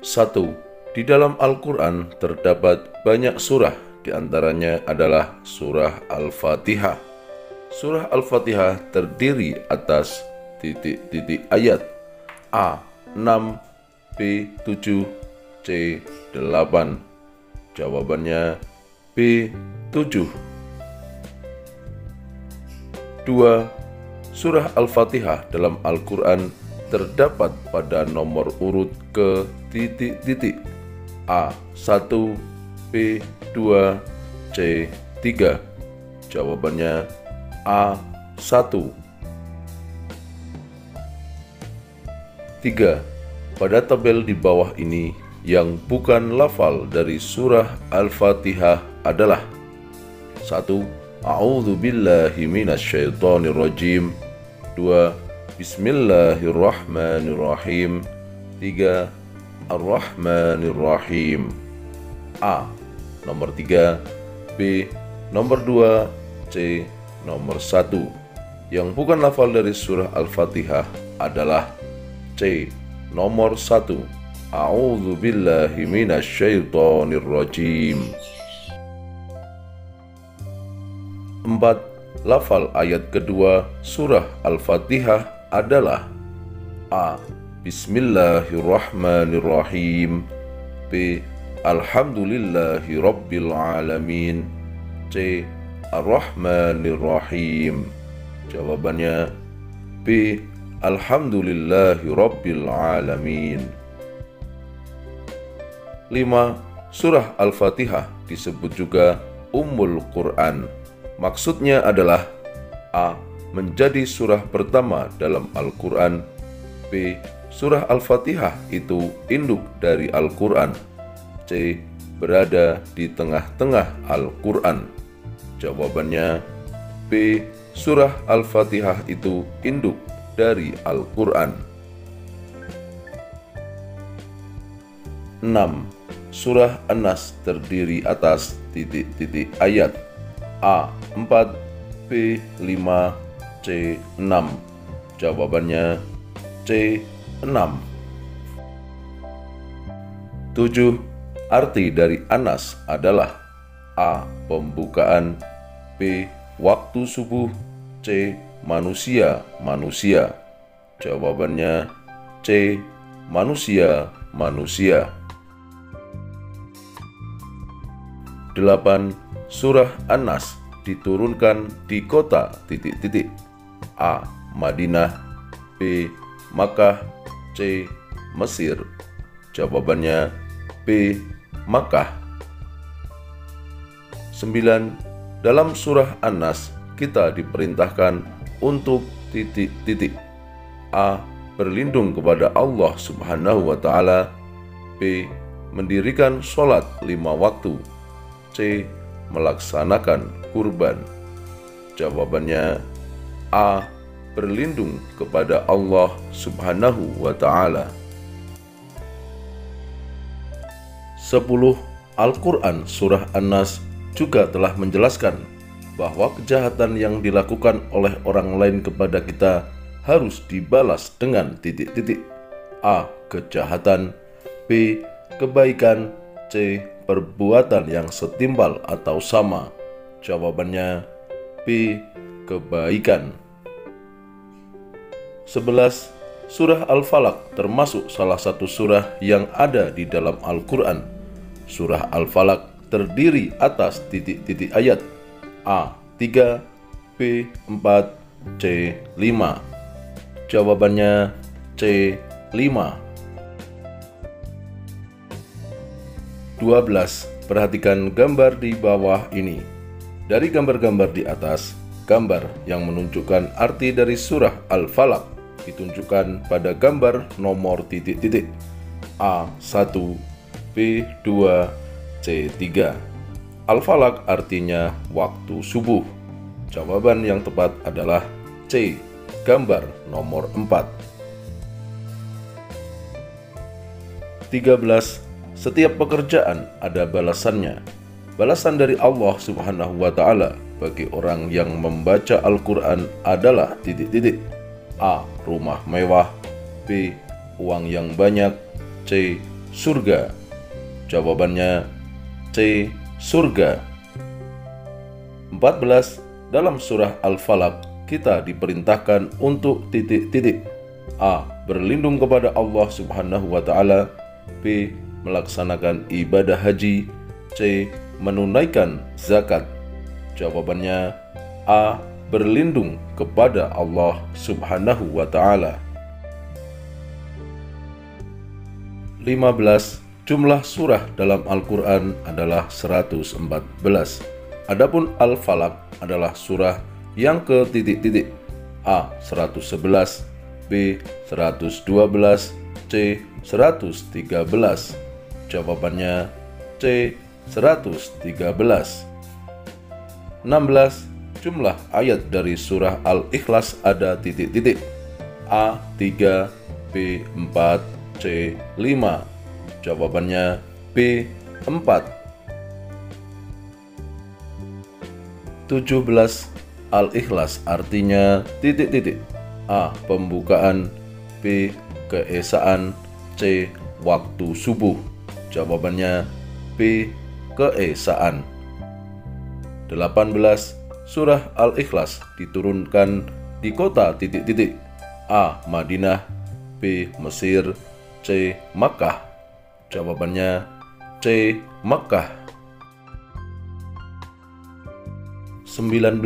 1. Di dalam Al-Quran terdapat banyak surah, di antaranya adalah surah Al-Fatihah. Surah Al-Fatihah terdiri atas titik-titik ayat A. 6, B. 7, C. 8. Jawabannya B. 7. 2. Surah Al-Fatihah dalam Al-Quran terdapat pada nomor urut ke titik-titik A. 1, B. 2, C. 3. Jawabannya A. 1. 3. Pada tabel di bawah ini yang bukan lafal dari surah Al-Fatihah adalah 1. A'udzu billahi minasyaitonir rajim. 2. Bismillahirrahmanirrahim. 3. Ar-Rahmanir Rahim. A. Nomor 3, B. Nomor 2, C. Nomor 1. Yang bukan lafal dari surah Al-Fatihah adalah C. Nomor 1. A'udzu billahi minasyaitonir rajim. 4. Lafal ayat kedua surah Al-Fatihah adalah A. Bismillahirrahmanirrahim. B. Alhamdulillahi Rabbil Alamin. C. Ar-Rahmanir Rahim. Jawabannya B. Alhamdulillahi Rabbil Alamin. 5. Surah Al-Fatihah disebut juga Ummul Quran. Maksudnya adalah A. Menjadi surah pertama dalam Al-Quran. B. Surah Al-Fatihah itu induk dari Al-Quran. C. Berada di tengah-tengah Al-Quran. Jawabannya B. Surah Al-Fatihah itu induk dari Al-Quran. 6. Surah An-Nas terdiri atas titik-titik ayat A. 4, B. 5, C. 6. Jawabannya C. 6. 7. Arti dari An-Nas adalah A. Pembukaan. B. Waktu subuh. C. Manusia. Jawabannya C. Manusia. 8. Surah An-Nas diturunkan di kota titik-titik A. Madinah. B. Makkah. C. Mesir. Jawabannya B. Makkah. 9. Dalam surah An-Nas kita diperintahkan untuk titik-titik A. Berlindung kepada Allah Subhanahu wa Ta'ala. B. Mendirikan sholat 5 waktu. C. Melaksanakan kurban. Jawabannya A. Berlindung kepada Allah Subhanahu wa Ta'ala. 10. Al-Quran Surah An-Nas juga telah menjelaskan bahwa kejahatan yang dilakukan oleh orang lain kepada kita harus dibalas dengan titik-titik A. Kejahatan. B. Kebaikan. C. Perbuatan yang setimpal atau sama. Jawabannya B. Kebaikan. 11. Surah Al-Falaq termasuk salah satu surah yang ada di dalam Al-Quran. Surah Al-Falaq terdiri atas titik-titik ayat A. 3, B. 4, C. 5. Jawabannya C. 5. 12. Perhatikan gambar di bawah ini. Dari gambar-gambar di atas, gambar yang menunjukkan arti dari surah Al-Falaq ditunjukkan pada gambar nomor titik-titik A. 1, B. 2, C. 3. Al-Falaq artinya waktu subuh. Jawaban yang tepat adalah C. Gambar nomor 4. 13. Setiap pekerjaan ada balasannya. Balasan dari Allah Subhanahu wa Ta'ala bagi orang yang membaca Al-Quran adalah titik-titik A. Rumah mewah. B. Uang yang banyak. C. surga? Jawabannya C. Surga. 14. Dalam surah Al-Falaq kita diperintahkan untuk titik-titik. A. Berlindung kepada Allah Subhanahu wa Ta'ala. B. Melaksanakan ibadah haji. C. Menunaikan zakat. Jawabannya A. Berlindung kepada Allah Subhanahu wa Ta'ala. 15. Jumlah surah dalam Al-Quran adalah 114. Adapun Al-Falaq adalah surah yang ke titik-titik. A. 111, B. 112, C. 113. Jawabannya C. 113. 16. Jumlah ayat dari surah Al-Ikhlas ada titik-titik. A. 3, B. 4, C. 5. Jawabannya B. 4. 17. Al-Ikhlas artinya titik-titik. A. Pembukaan, B. Keesaan, C. Waktu subuh. Jawabannya B. Keesaan. 18. Surah Al-Ikhlas diturunkan di kota titik-titik. A. Madinah, B. Mesir, C. Makkah. Jawabannya C. Makkah. 19.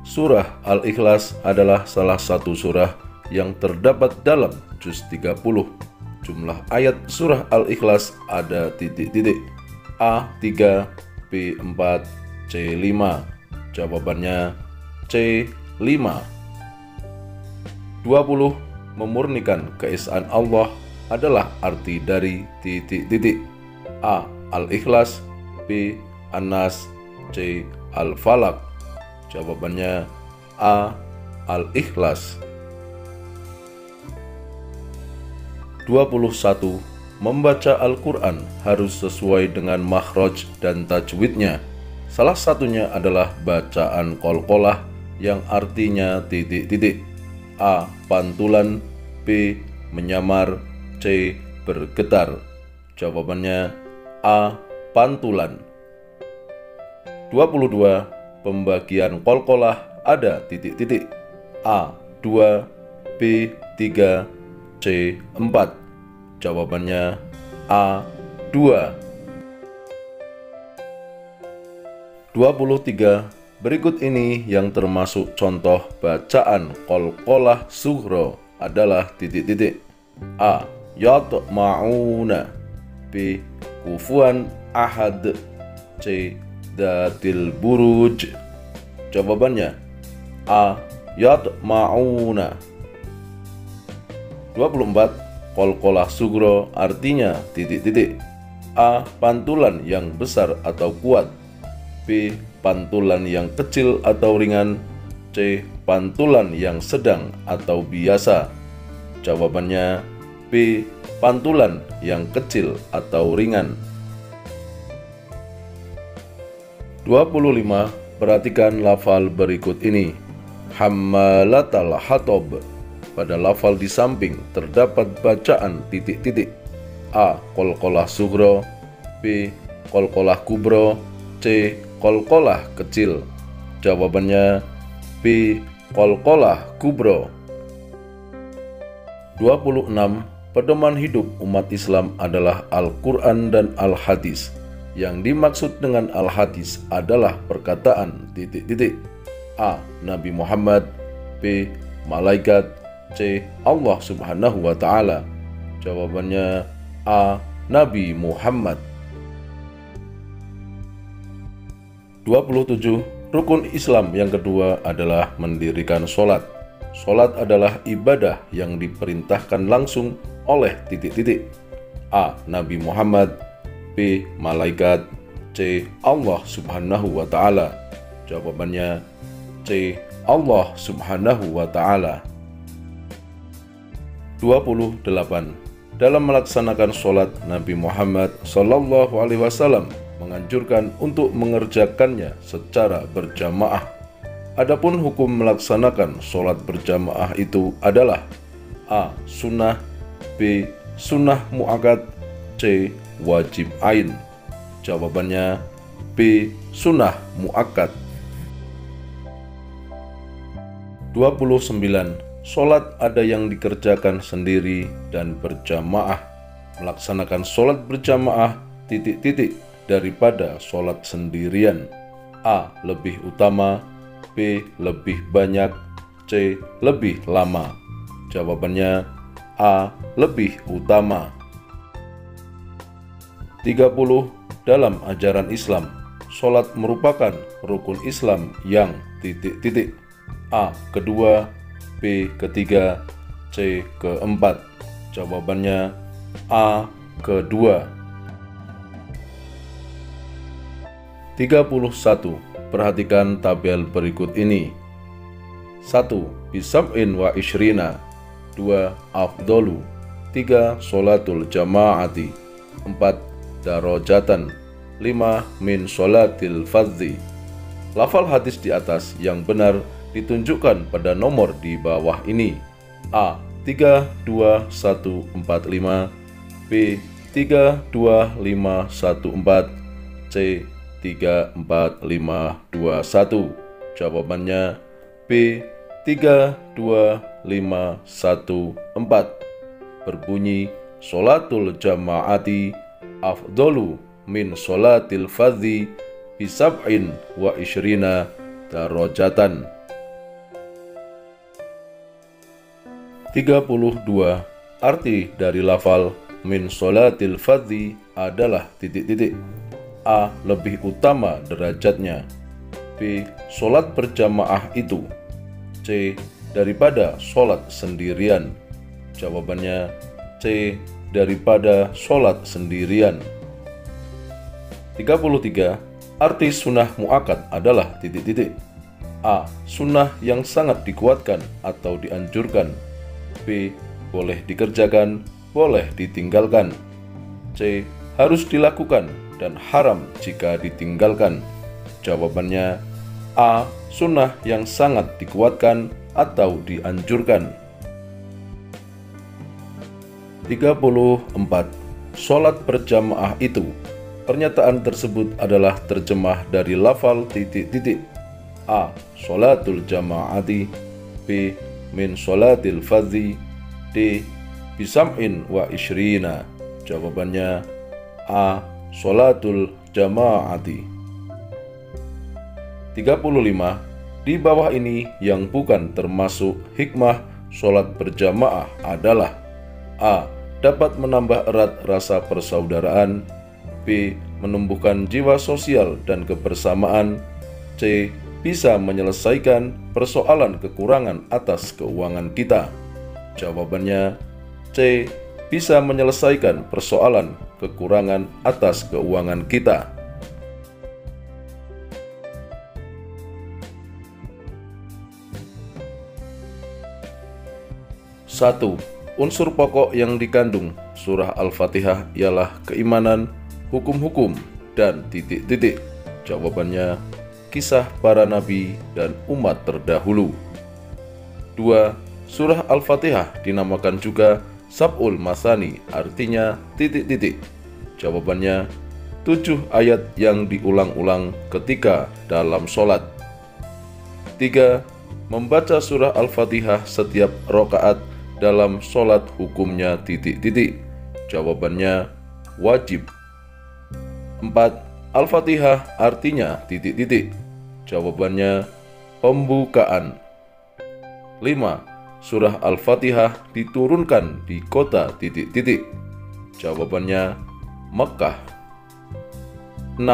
Surah Al-Ikhlas adalah salah satu surah yang terdapat dalam juz 30. Jumlah ayat surah Al-Ikhlas ada titik-titik. A. 3, B. 4, C. 5. Jawabannya C. 5. 20. Memurnikan keesaan Allah adalah arti dari titik-titik. A. Al-Ikhlas, B. An-Nas, C. Al-Falaq. Jawabannya A. Al-Ikhlas. 21. Membaca Al-Quran harus sesuai dengan makhraj dan tajwidnya. Salah satunya adalah bacaan qalqalah yang artinya titik-titik. A. Pantulan, B. Menyamar, C. Bergetar. Jawabannya A. Pantulan. 22. Pembagian qalqalah ada titik-titik. A. 2, B. 3, C. 4. Jawabannya A. 2. 23. Berikut ini yang termasuk contoh bacaan qalqalah sughra adalah titik-titik. A. Yatma'una, B. Kufuwan ahad, C. Datil buruj. Jawabannya A. Yatma'una. 24. Qalqalah sughra artinya titik-titik. A. Pantulan yang besar atau kuat, B. Pantulan yang kecil atau ringan, C. Pantulan yang sedang atau biasa. Jawabannya B. Pantulan yang kecil atau ringan. 25. Perhatikan lafal berikut ini. Hammalatal hatab. Pada lafal di samping terdapat bacaan titik-titik. A. Qalqalah sughra, B. Qalqalah kubra, C. Qalqalah kecil. Jawabannya B. Qalqalah kubra. 26. Pedoman hidup umat Islam adalah Al-Quran dan Al-Hadis. Yang dimaksud dengan Al-Hadis adalah perkataan titik-titik. A. Nabi Muhammad, B. Malaikat, C. Allah Subhanahu wa Ta'ala. Jawabannya A. Nabi Muhammad. 27. Rukun Islam yang kedua adalah mendirikan sholat. Sholat adalah ibadah yang diperintahkan langsung oleh titik-titik. A. Nabi Muhammad, B. Malaikat, C. Allah Subhanahu wa Ta'ala. Jawabannya C. Allah Subhanahu wa Ta'ala. 28. Dalam melaksanakan sholat, Nabi Muhammad SAW menganjurkan untuk mengerjakannya secara berjamaah. Adapun hukum melaksanakan sholat berjamaah itu adalah A. Sunnah, B. Sunnah mu'akkad, C. Wajib ain. Jawabannya B. Sunnah muakkad. 29. Sholat ada yang dikerjakan sendiri dan berjamaah. Melaksanakan sholat berjamaah ... daripada sholat sendirian. A. Lebih utama. B. Lebih banyak. C. Lebih lama. Jawabannya A. Lebih utama. 30. Dalam ajaran Islam, sholat merupakan rukun Islam yang ... A. Kedua. B. Ketiga. C. Keempat. Jawabannya A. Kedua. 31. Perhatikan tabel berikut ini. 1. Bisab'in wa ishrina. 2. Afdolu. 3. Sholatul jama'ati. 4. Darajatan. 5. Min sholatil fadzi. Lafal hadis di atas yang benar ditunjukkan pada nomor di bawah ini. A. 3, 2, 1, 4, 5. B. 3, 2, 5, 1, 4. C. 3, 4, 5, 2, 1. Jawabannya B. 3, 2, 5, 1, 4. Berbunyi sholatul jama'ati afdolu min sholatil fadzi bisab'in wa ishrina darajatan. 32. Arti dari lafal min sholatil fadzi adalah ... A. Lebih utama derajatnya. B. Sholat berjamaah itu. C. Daripada sholat sendirian. Jawabannya C. Daripada sholat sendirian. 33. Arti sunnah muakkad adalah ... A. Sunnah yang sangat dikuatkan atau dianjurkan. B. Boleh dikerjakan, boleh ditinggalkan. C. Harus dilakukan dan haram jika ditinggalkan. Jawabannya A. Sunnah yang sangat dikuatkan atau dianjurkan. 34. Sholat berjamaah itu. Pernyataan tersebut adalah terjemah dari lafal ... A. Sholatul jama'ati. B. Min sholatil fadzi. D. Bisam'in wa ishrina. Jawabannya A. Sholatul jama'ati. 35. Di bawah ini yang bukan termasuk hikmah sholat berjamaah adalah: A. Dapat menambah erat rasa persaudaraan. B. Menumbuhkan jiwa sosial dan kebersamaan. C. Bisa menyelesaikan persoalan kekurangan atas keuangan kita. Jawabannya C. Bisa menyelesaikan persoalan kekurangan atas keuangan kita. 1. Unsur pokok yang dikandung surah Al-Fatihah ialah keimanan, hukum-hukum, dan ... Jawabannya kisah para nabi dan umat terdahulu. 2. Surah Al-Fatihah dinamakan juga Sab'ul Masani, artinya ... Jawabannya 7 ayat yang diulang-ulang ketika dalam sholat. 3. Membaca surah Al-Fatihah setiap rakaat dalam sholat hukumnya ... Jawabannya wajib. 4. Al-Fatihah artinya ... Jawabannya pembukaan. 5. Surah Al-Fatihah diturunkan di kota ... Jawabannya Mekkah. 6.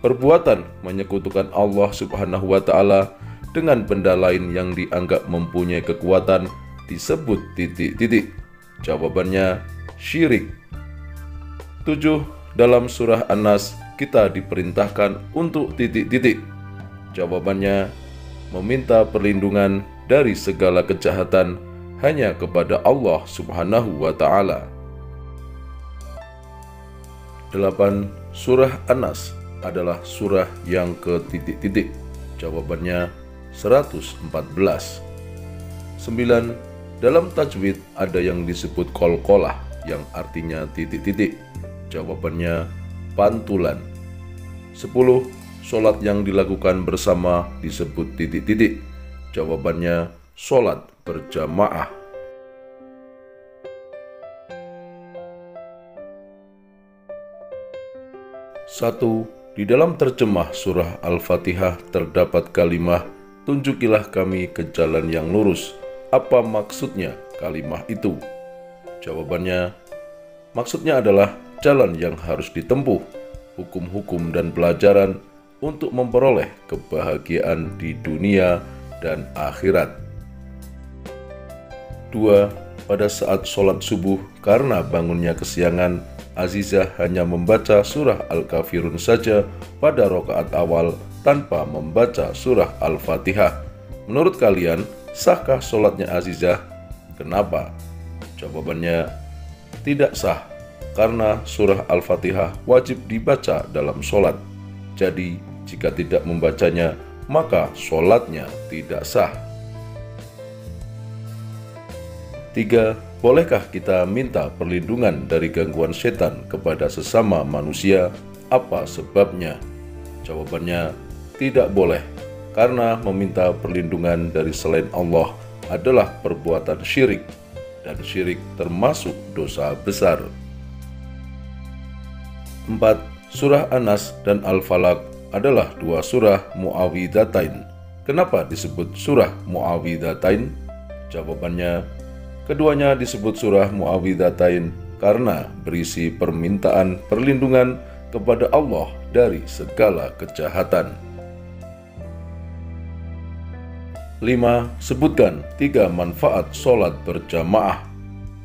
Perbuatan menyekutukan Allah Subhanahu wa Ta'ala dengan benda lain yang dianggap mempunyai kekuatan disebut ... Jawabannya syirik. 7. Dalam surah An-Nas kita diperintahkan untuk ... Jawabannya meminta perlindungan dari segala kejahatan hanya kepada Allah Subhanahu wa Ta'ala. 8. Surah An-Nas adalah surah yang ke ... Jawabannya 114. 9. Dalam tajwid ada yang disebut qalqalah yang artinya ... Jawabannya pantulan. 10. Sholat yang dilakukan bersama disebut titik-titik. Jawabannya sholat berjamaah. 1. Di dalam terjemah surah Al-Fatihah terdapat kalimat, tunjukilah kami ke jalan yang lurus. Apa maksudnya kalimat itu? Jawabannya, maksudnya adalah jalan yang harus ditempuh, hukum-hukum dan pelajaran untuk memperoleh kebahagiaan di dunia dan akhirat. 2. Pada saat sholat subuh, karena bangunnya kesiangan, Azizah hanya membaca surah Al-Kafirun saja pada rakaat awal tanpa membaca surah Al-Fatihah. Menurut kalian, sahkah sholatnya Azizah? Kenapa? Jawabannya, tidak sah, karena surah Al-Fatihah wajib dibaca dalam sholat. Jadi, jika tidak membacanya, maka sholatnya tidak sah. 3. Bolehkah kita minta perlindungan dari gangguan setan kepada sesama manusia? Apa sebabnya? Jawabannya, tidak boleh, karena meminta perlindungan dari selain Allah adalah perbuatan syirik, dan syirik termasuk dosa besar. 4. Surah An-Nas dan Al-Falaq adalah dua surah Mu'awwidhatain. Kenapa disebut surah Mu'awwidhatain? Jawabannya, keduanya disebut surah Mu'awwidhatain karena berisi permintaan perlindungan kepada Allah dari segala kejahatan. 5. Sebutkan 3 manfaat sholat berjamaah.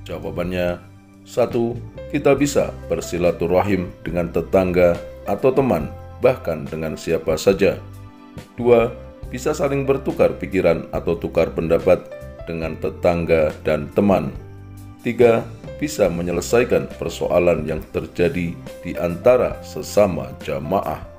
Jawabannya, 1. Kita bisa bersilaturahim dengan tetangga atau teman, bahkan dengan siapa saja. 2. Bisa saling bertukar pikiran atau tukar pendapat dengan tetangga dan teman. 3. Bisa menyelesaikan persoalan yang terjadi di antara sesama jamaah.